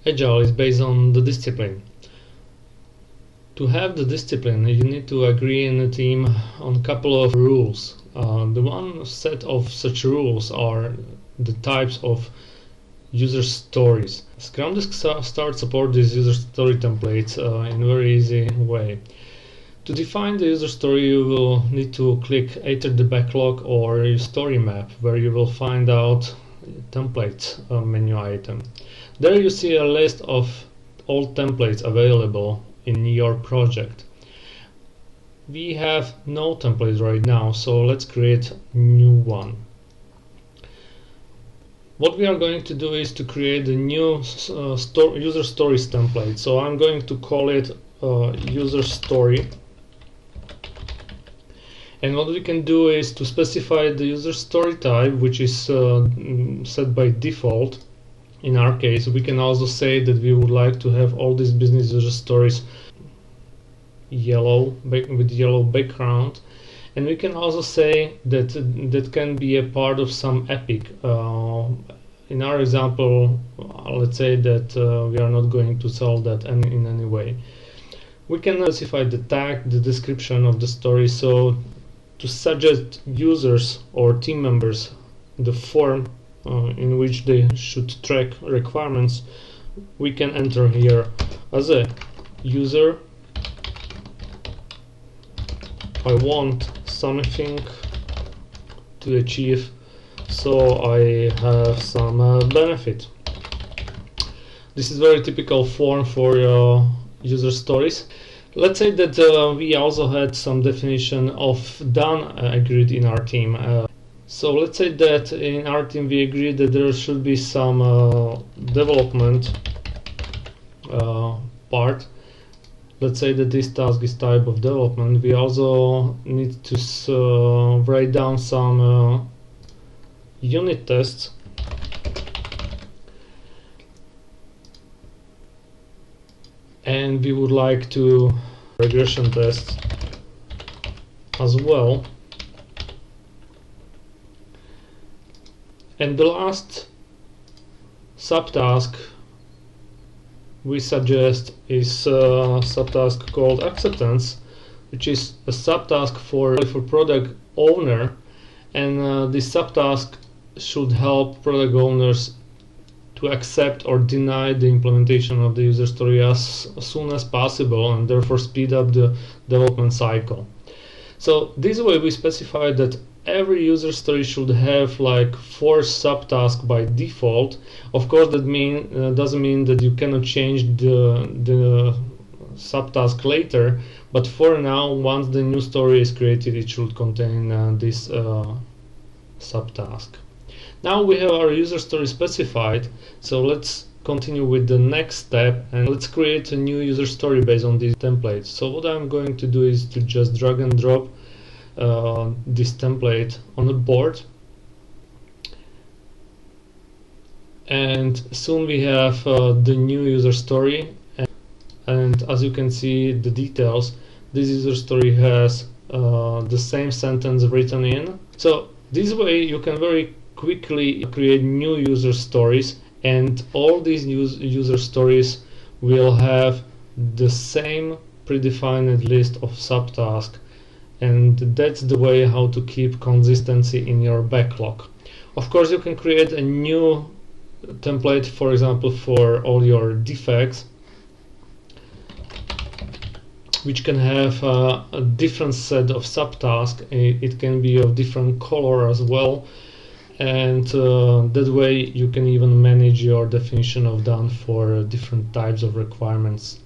Agile is based on the discipline. To have the discipline, you need to agree in a team on a couple of rules. The one set of such rules are the types of user stories. ScrumDesk Start supports these user story templates in a very easy way. To define the user story, you will need to click either the backlog or your story map, where you will find out templates menu item. There you see a list of all templates available in your project. We have no templates right now, so let's create a new one. What we are going to do is to create a new user stories template. So I'm going to call it user story. And what we can do is to specify the user story type, which is set by default. In our case, we can also say that we would like to have all these business user stories with yellow background, and we can also say that that can be a part of some epic. In our example, let's say that we are not going to sell that in any way. We can specify the tag, the description of the story, so to suggest users or team members the form in which they should track requirements, we can enter here as a user, I want something to achieve, so I have some benefit. This is very typical form for user stories. Let's say that we also had some definition of done agreed in our team. So let's say that in our team we agreed that there should be some development part. Let's say that this task is type of development. We also need to write down some unit tests. And we would like to regression test as well. And the last subtask we suggest is a subtask called acceptance, which is a subtask for product owner, and this subtask should help product owners to accept or deny the implementation of the user story as soon as possible, and therefore speed up the development cycle. So this way we specify that every user story should have like 4 subtasks by default. Of course, that doesn't mean that you cannot change the subtask later, but for now, once the new story is created, it should contain this subtask. Now we have our user story specified, so let's continue with the next step and let's create a new user story based on these templates. So what I'm going to do is to just drag and drop this template on the board, and soon we have the new user story, and as you can see the details, this user story has the same sentence written in. So this way you can very quickly create new user stories, and all these user stories will have the same predefined list of subtasks, and that's the way how to keep consistency in your backlog. Of course, you can create a new template, for example, for all your defects, which can have a different set of subtasks. It can be of different color as well, and that way you can even manage your definition of done for different types of requirements.